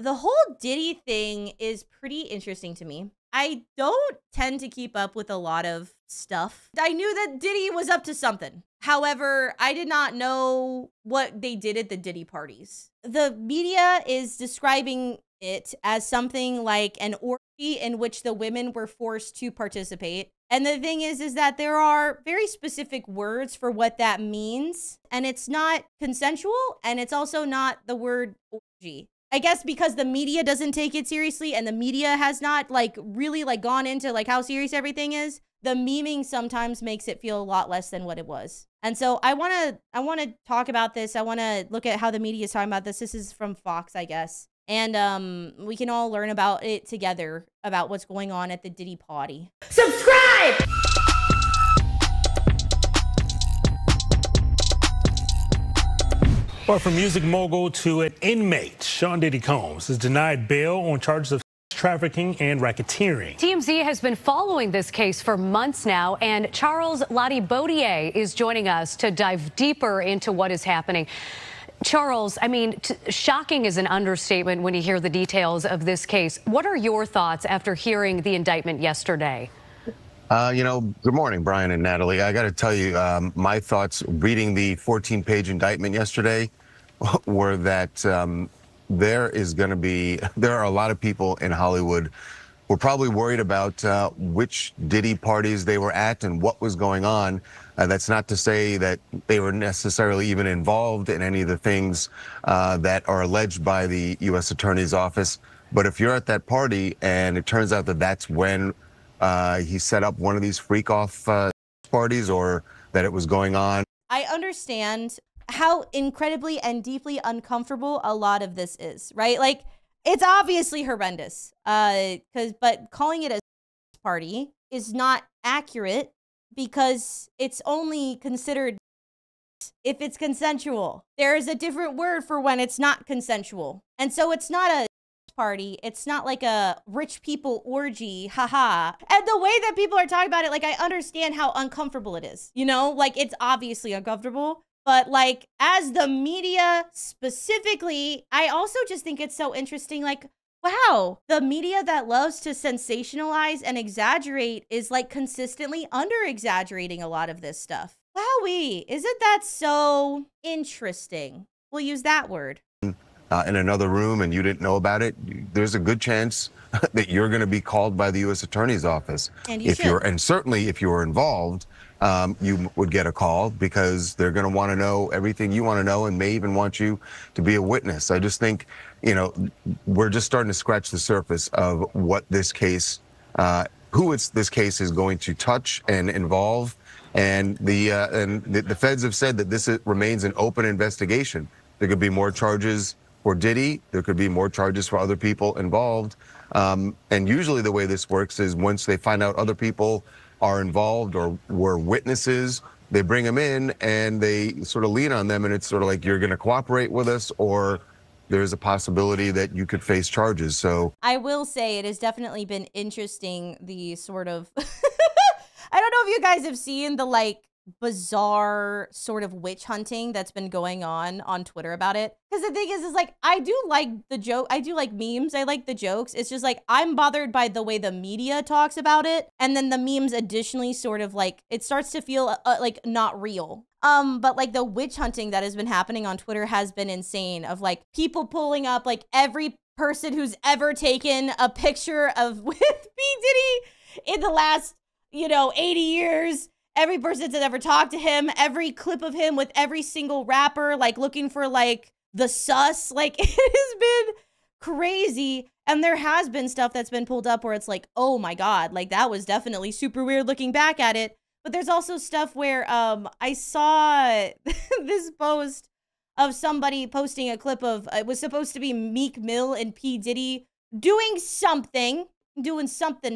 The whole Diddy thing is pretty interesting to me. I don't tend to keep up with a lot of stuff. I knew that Diddy was up to something. However, I did not know what they did at the Diddy parties. The media is describing it as something like an orgy in which the women were forced to participate. And the thing is that there are very specific words for what that means. And it's not consensual, and it's also not the word orgy. I guess because the media doesn't take it seriously, and the media has not really gone into how serious everything is. The memeing sometimes makes it feel a lot less than what it was. And so I want to talk about this. I want to look at how the media is talking about this. This is from Fox, I guess. And we can all learn about it together, about what's going on at the Diddy party. Subscribe! Or from music mogul to an inmate, Sean Diddy Combs is denied bail on charges of trafficking and racketeering. TMZ has been following this case for months now, and Charles Lati-Baudier is joining us to dive deeper into what is happening. Charles, I mean, shocking is an understatement when you hear the details of this case. What are your thoughts after hearing the indictment yesterday? Good morning, Brian and Natalie. I got to tell you, my thoughts reading the 14-page indictment yesterday were that there are a lot of people in Hollywood who are probably worried about which Diddy parties they were at and what was going on. That's not to say that they were necessarily even involved in any of the things that are alleged by the U.S. Attorney's Office. But if you're at that party and it turns out that that's when he set up one of these freak-off parties, or that it was going on. I understand how incredibly and deeply uncomfortable a lot of this is, right? It's obviously horrendous, but calling it a party is not accurate because it's only considered if it's consensual. There is a different word for when it's not consensual. And so it's not a party. It's not like a rich people orgy, haha. And the way that people are talking about it, I understand how uncomfortable it is. It's obviously uncomfortable. But as the media specifically, I also just think it's so interesting. Wow, the media that loves to sensationalize and exaggerate is consistently under-exaggerating a lot of this stuff. Wowee, isn't that so interesting? We'll use that word. In another room and you didn't know about it, there's a good chance that you're going to be called by the U.S. Attorney's Office. And certainly if you're involved, you would get a call because they're going to want to know everything you want to know and may even want you to be a witness. I just think, we're just starting to scratch the surface of what this case, this case is going to touch and involve. And the feds have said that this remains an open investigation. There could be more charges for Diddy. There could be more charges for other people involved. And usually the way this works is once they find out other people are involved or were witnesses, they bring them in and they sort of lean on them. And it's sort of like, you're going to cooperate with us, or there's a possibility that you could face charges. So I will say it has definitely been interesting, the sort of, I don't know if you guys have seen the bizarre sort of witch hunting that's been going on Twitter about it. Because the thing is I do like the joke. I do like memes. I like the jokes. It's just I'm bothered by the way the media talks about it. And then the memes additionally sort of it starts to feel not real. But the witch hunting that has been happening on Twitter has been insane, of people pulling up every person who's ever taken a picture of with P. Diddy in the last, 80 years. Every person that's ever talked to him, every clip of him with every single rapper, looking for the sus. It has been crazy. And there has been stuff that's been pulled up where it's oh my God, that was definitely super weird looking back at it. But there's also stuff where I saw this post of somebody posting a clip of, it was supposed to be Meek Mill and P. Diddy doing something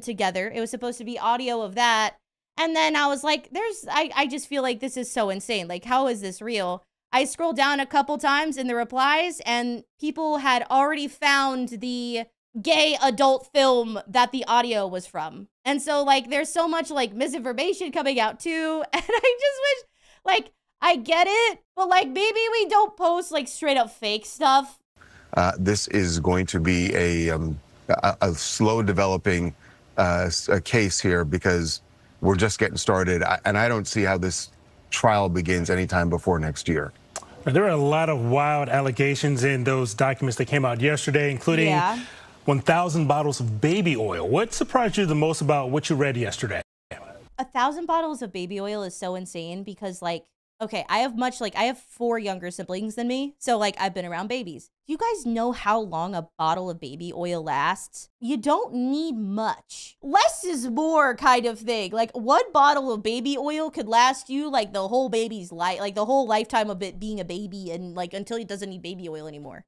together. It was supposed to be audio of that. And then I was I just feel like this is so insane. How is this real? I scrolled down a couple times in the replies and people had already found the gay adult film that the audio was from. And so there's so much misinformation coming out too. And I just wish I get it, but maybe we don't post straight up fake stuff. this is going to be a slow developing a case here because we're just getting started. And I don't see how this trial begins anytime before next year. There are a lot of wild allegations in those documents that came out yesterday, including 1,000 bottles of baby oil. What surprised you the most about what you read yesterday? 1,000 bottles of baby oil is so insane because, like, okay, I have 4 younger siblings than me. So, like, I've been around babies. Do you guys know how long a bottle of baby oil lasts? You don't need much. Less is more kind of thing. Like, 1 bottle of baby oil could last you, like, the whole baby's life, like, the whole lifetime of it being a baby and, like, until it doesn't need baby oil anymore.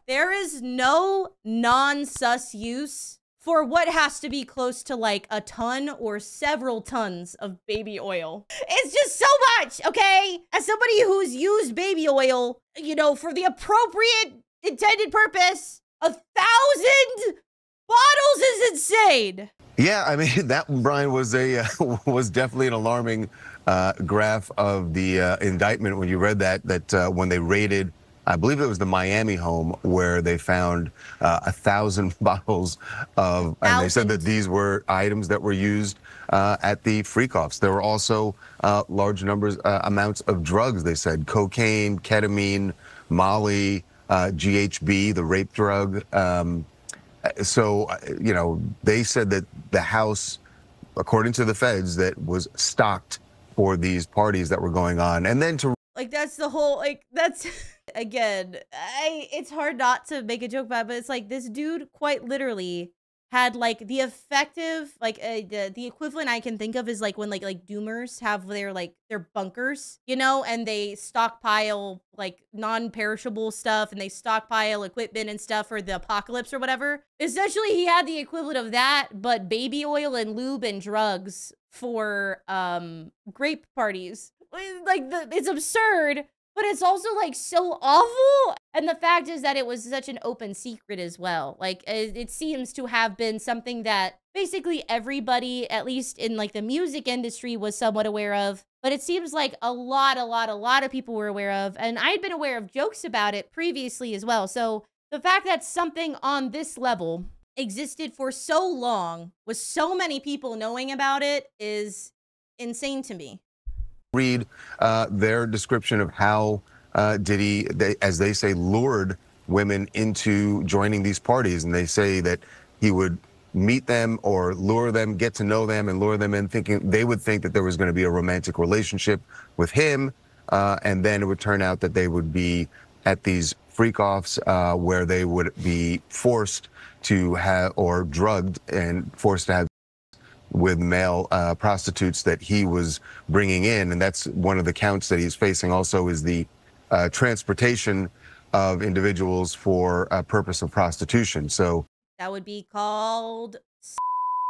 There is no non-sus use for what has to be close to like a ton or several tons of baby oil. It's just so much, okay? As somebody who's used baby oil, you know, for the appropriate intended purpose, 1,000 bottles is insane. Yeah, I mean, that, Brian, was was definitely an alarming graph of the indictment when you read that when they raided, I believe it was the Miami home where they found 1,000 bottles of, and they said that these were items that were used at the freak-offs. There were also large amounts of drugs, they said, cocaine, ketamine, Molly, GHB, the rape drug. So, you know, they said that the house, according to the feds, that was stocked for these parties that were going on. And then to like, that's the whole, like, that's, again, it's hard not to make a joke about it, but it's like this dude quite literally had like the effective, like the equivalent I can think of is like when like doomers have their bunkers, you know, and they stockpile like non-perishable stuff and they stockpile equipment and stuff for the apocalypse or whatever. Essentially, he had the equivalent of that, but baby oil and lube and drugs for grape parties. Like, it's absurd, but it's also like so awful. And the fact is that it was such an open secret as well. Like, it seems to have been something that basically everybody, at least in like the music industry, was somewhat aware of. But it seems like a lot of people were aware of. And I'd been aware of jokes about it previously as well. So the fact that something on this level existed for so long with so many people knowing about it is insane to me. Read their description of how Diddy, as they say, lured women into joining these parties. And they say that he would meet them or lure them, get to know them, and lure them in thinking they would think that there was going to be a romantic relationship with him. And then it would turn out that they would be at these freak-offs where they would be forced to have, or drugged and forced to have with male prostitutes that he was bringing in. And that's one of the counts that he's facing also is the transportation of individuals for a purpose of prostitution. So that would be called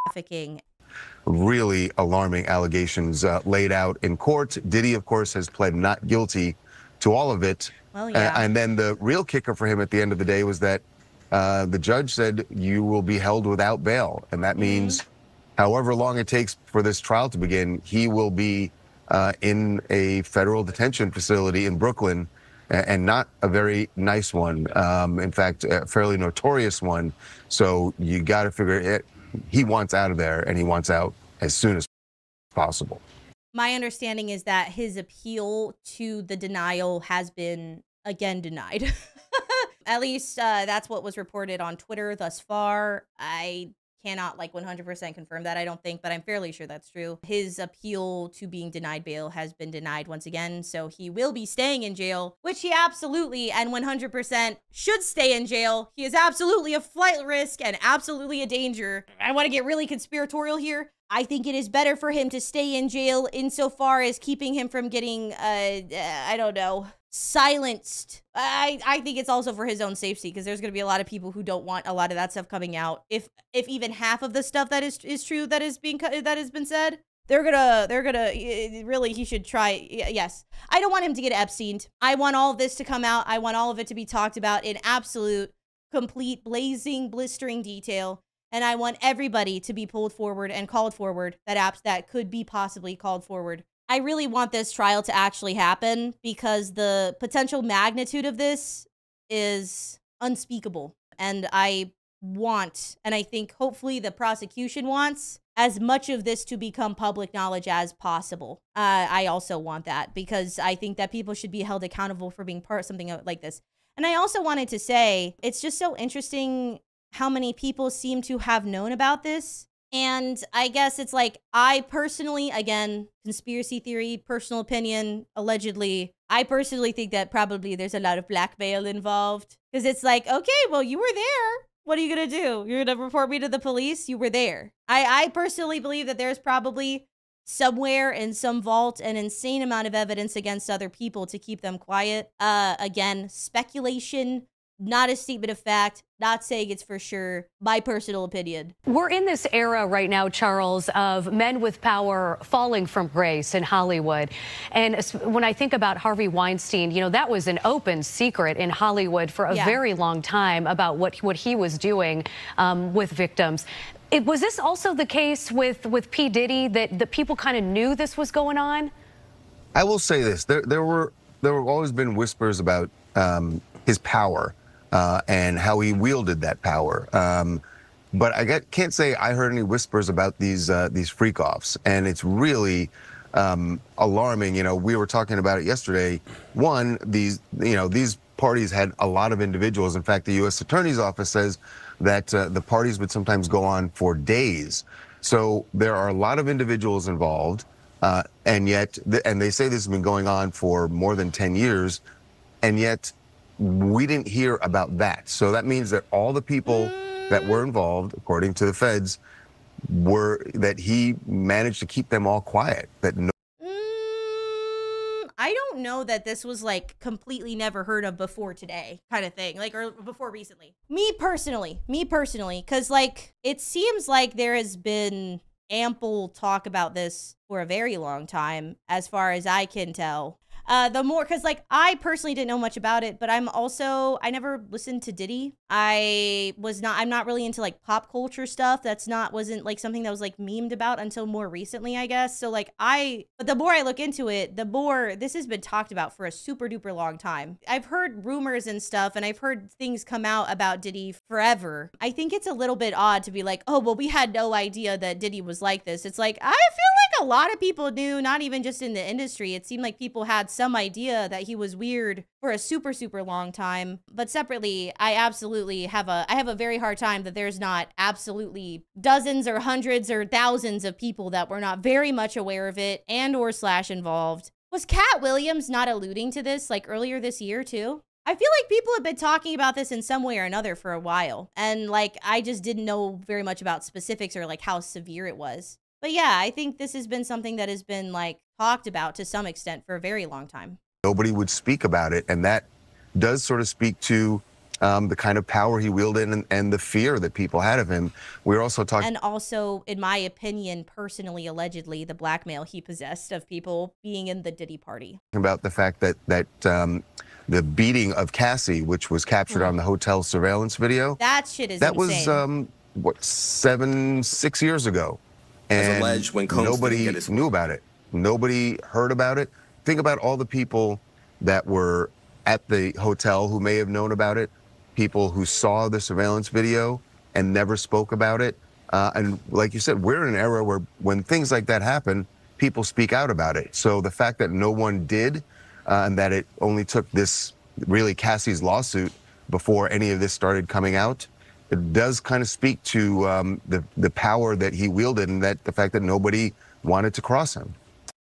trafficking. Really alarming allegations laid out in court. Diddy, of course, has pled not guilty to all of it. Well, yeah. And then the real kicker for him at the end of the day was that the judge said you will be held without bail. And that means however long it takes for this trial to begin, he will be in a federal detention facility in Brooklyn, and not a very nice one. In fact, a fairly notorious one. So you got to figure it. He wants out of there, and he wants out as soon as possible. My understanding is that his appeal to the denial has been, again, denied. At least that's what was reported on Twitter thus far. I cannot like 100% confirm that, I don't think, but I'm fairly sure that's true. His appeal to being denied bail has been denied once again, so he will be staying in jail, which he absolutely and 100% should stay in jail. He is absolutely a flight risk and absolutely a danger. I want to get really conspiratorial here. I think it is better for him to stay in jail insofar as keeping him from getting, I don't know, silenced. I think it's also for his own safety, because there's going to be a lot of people who don't want a lot of that stuff coming out. If even half of the stuff that is true that has been said, they're gonna really, he should try. Yes, I don't want him to get Epsteined. I want all of this to come out. I want all of it to be talked about in absolute, complete, blazing, blistering detail. And I want everybody to be pulled forward and called forward, that could be possibly called forward. I really want this trial to actually happen, because the potential magnitude of this is unspeakable. And I want, and I think hopefully the prosecution wants, as much of this to become public knowledge as possible. I also want that, because I think that people should be held accountable for being part of something like this. And I also wanted to say, it's just so interesting how many people seem to have known about this. And I guess it's like, I personally, again, conspiracy theory, personal opinion, allegedly, I personally think that probably there's a lot of blackmail involved. Because it's like, okay, well, you were there. What are you going to do? You're going to report me to the police? You were there. I personally believe that there's probably somewhere in some vault an insane amount of evidence against other people to keep them quiet. Again, speculation, not a statement of fact, not saying it's for sure, my personal opinion. We're in this era right now, Charles, of men with power falling from grace in Hollywood. And when I think about Harvey Weinstein, you know, that was an open secret in Hollywood for a very long time about what he was doing with victims. Was this also the case with P. Diddy, that the people kind of knew this was going on? I will say this. There were always been whispers about his power. And how he wielded that power. But I can't say I heard any whispers about these freak-offs. And it's really alarming. You know, we were talking about it yesterday. One, these parties had a lot of individuals. In fact, the U.S. Attorney's Office says that the parties would sometimes go on for days. So there are a lot of individuals involved. And yet, and they say this has been going on for more than 10 years. And yet, we didn't hear about that. So that means that all the people that were involved, according to the feds, that he managed to keep them all quiet. That no. I don't know that this was like completely never heard of before today kind of thing, like, or before recently. Me personally, because like it seems like there has been ample talk about this for a very long time, as far as I can tell. The more, because like I personally didn't know much about it, but I never listened to Diddy. I'm not really into like pop culture stuff. Wasn't like something that was like memed about until more recently, I guess. So like but the more I look into it, the more this has been talked about for a super duper long time. I've heard rumors and stuff, and I've heard things come out about Diddy forever. I think it's a little bit odd to be like, oh, well, we had no idea that Diddy was like this. It's like, I feel like a lot of people knew, not even just in the industry. It seemed like people had some idea that he was weird for a super, super long time. But separately, I absolutely have a very hard time that there's not absolutely dozens or hundreds or thousands of people that were not very much aware of it and/or involved. Was Cat Williams not alluding to this like earlier this year too? I feel like people have been talking about this in some way or another for a while. And like, I just didn't know very much about specifics or like how severe it was. But yeah, I think this has been something that has been like talked about to some extent for a very long time. Nobody would speak about it, and that does sort of speak to the kind of power he wielded and the fear that people had of him. We're also talking, and also, in my opinion, personally, allegedly, the blackmail he possessed of people being in the Diddy party. About the fact that the beating of Cassie, which was captured on the hotel surveillance video, that shit is insane. Was what, 6 years ago. And alleged when nobody knew about it. Nobody heard about it. Think about all the people that were at the hotel who may have known about it, people who saw the surveillance video and never spoke about it. And like you said, we're in an era where when things like that happen, people speak out about it. So the fact that no one did, and that it only took this, really Cassie's lawsuit before any of this started coming out, it does kind of speak to the power that he wielded, and that the fact that nobody wanted to cross him.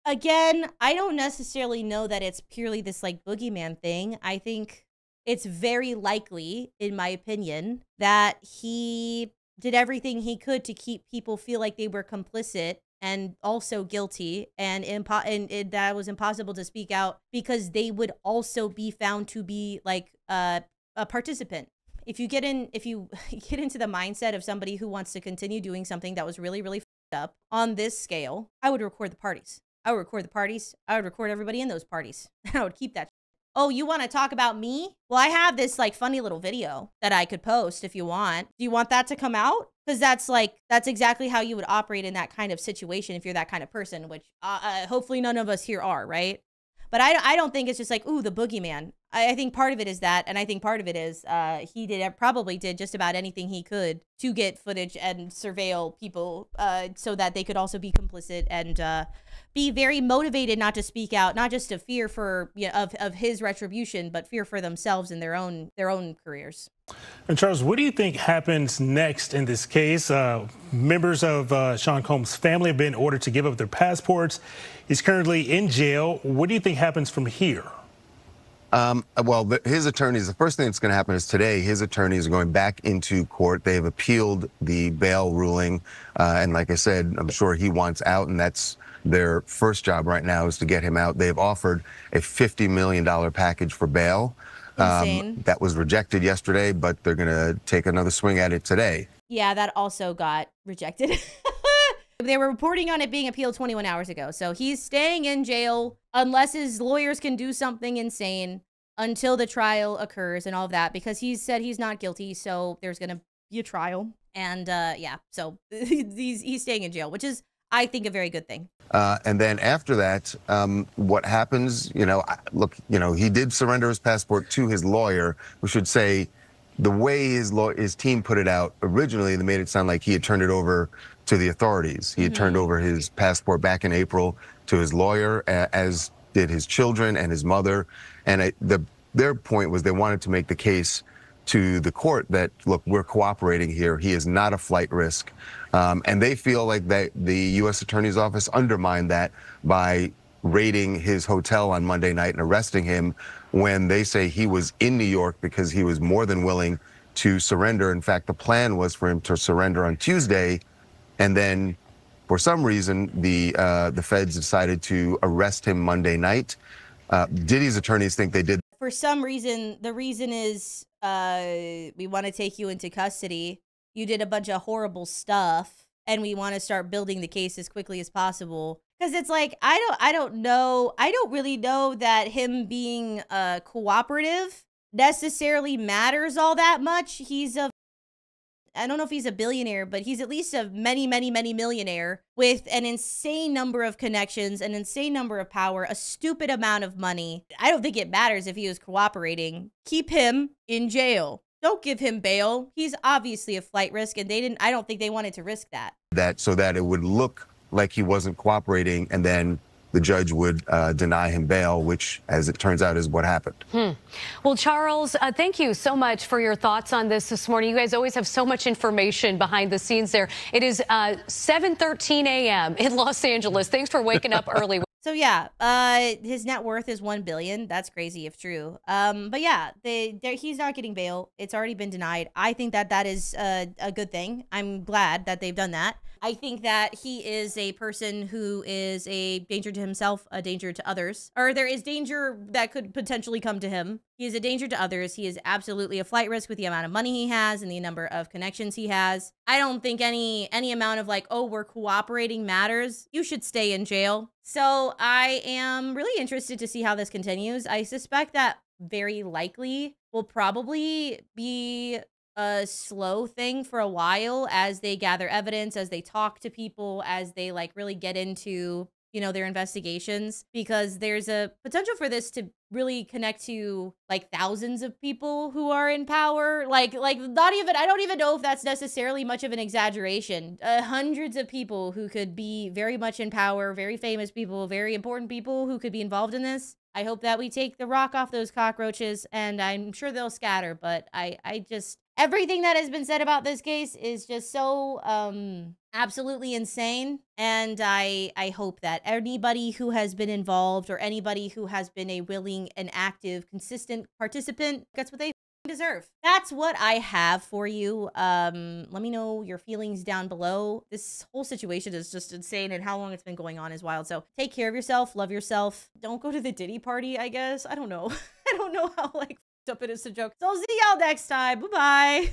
Again, I don't necessarily know that it's purely this like boogeyman thing. I think it's very likely, in my opinion, that he did everything he could to keep people feel like they were complicit and also guilty, and that was impossible to speak out because they would also be found to be like a participant. If you get into the mindset of somebody who wants to continue doing something that was really, really f***ed up on this scale, I would record the parties. I would record the parties. I would record everybody in those parties. And I would keep that. Oh, you want to talk about me? Well, I have this like funny little video that I could post if you want. Do you want that to come out? Because that's exactly how you would operate in that kind of situation if you're that kind of person, which hopefully none of us here are, right? But I don't think it's just like, ooh, the boogeyman. I think part of it is that, and I think part of it is he probably did just about anything he could to get footage and surveil people so that they could also be complicit and be very motivated not to speak out, not just to fear for of his retribution, but fear for themselves and their own careers. And Charles, what do you think happens next in this case? Members of Sean Combs' family have been ordered to give up their passports. He's currently in jail. What do you think happens from here? Well, his attorneys, the first thing that's going to happen is today, his attorneys are going back into court. They've appealed the bail ruling. And like I said, I'm sure he wants out, and that's their first job right now is to get him out. They've offered a $50 million package for bail. That was rejected yesterday, but they're going to take another swing at it today. Yeah, that also got rejected. They were reporting on it being appealed 21 hours ago. So he's staying in jail unless his lawyers can do something insane until the trial occurs and all of that, because he said he's not guilty. So there's going to be a trial. And yeah, so he's staying in jail, which is, I think, a very good thing. And then after that, what happens, look, he did surrender his passport to his lawyer. We should say the way his team put it out originally, they made it sound like he had turned it over to the authorities. He had turned over his passport back in April to his lawyer, as did his children and his mother. And their point was they wanted to make the case to the court that, look, we're cooperating here. He is not a flight risk. And they feel like the U.S. Attorney's Office undermined that by raiding his hotel on Monday night and arresting him when they say he was in New York because he was more than willing to surrender. In fact, the plan was for him to surrender on Tuesday, and then for some reason, the feds decided to arrest him Monday night. Diddy's attorneys think they did. For some reason, the reason is we want to take you into custody. You did a bunch of horrible stuff, and we want to start building the case as quickly as possible. Because it's like, I don't know. I don't really know that him being cooperative necessarily matters all that much. I don't know if he's a billionaire, but he's at least a many millionaire with an insane number of connections, an insane number of power, a stupid amount of money. I don't think it matters if he was cooperating. Keep him in jail. Don't give him bail. He's obviously a flight risk, and I don't think they wanted to risk that. So that it would look like he wasn't cooperating, and then the judge would deny him bail, which, as it turns out, is what happened. Well, Charles, thank you so much for your thoughts on this morning. You guys always have so much information behind the scenes there. It is 7:13 a.m. in Los Angeles. Thanks for waking up early. So yeah, his net worth is $1 billion. That's crazy if true. But yeah, he's not getting bail. It's already been denied. I think that is a good thing. I'm glad that they've done that. I think that he is a person who is a danger to himself, a danger to others, or there is danger that could potentially come to him. He is a danger to others. He is absolutely a flight risk with the amount of money he has and the number of connections he has. I don't think any amount of like, oh, we're cooperating matters. You should stay in jail. So I am really interested to see how this continues. I suspect that very likely will probably be a slow thing for a while as they gather evidence, as they talk to people, as they like really get into, their investigations, because there's a potential for this to really connect to like thousands of people who are in power. Like not even, I don't even know if that's necessarily much of an exaggeration. Hundreds of people who could be very much in power, very famous people, very important people who could be involved in this. I hope that we take the rock off those cockroaches, and I'm sure they'll scatter, but I just, everything that has been said about this case is just so absolutely insane. And I hope that anybody who has been involved or anybody who has been a willing and active, consistent participant gets what they deserve. That's what I have for you. Let me know your feelings down below. This whole situation is just insane, and how long it's been going on is wild. So take care of yourself, love yourself. Don't go to the Diddy party, I guess. I don't know. I don't know how like up it is to joke. So I'll see y'all next time. Bye-bye.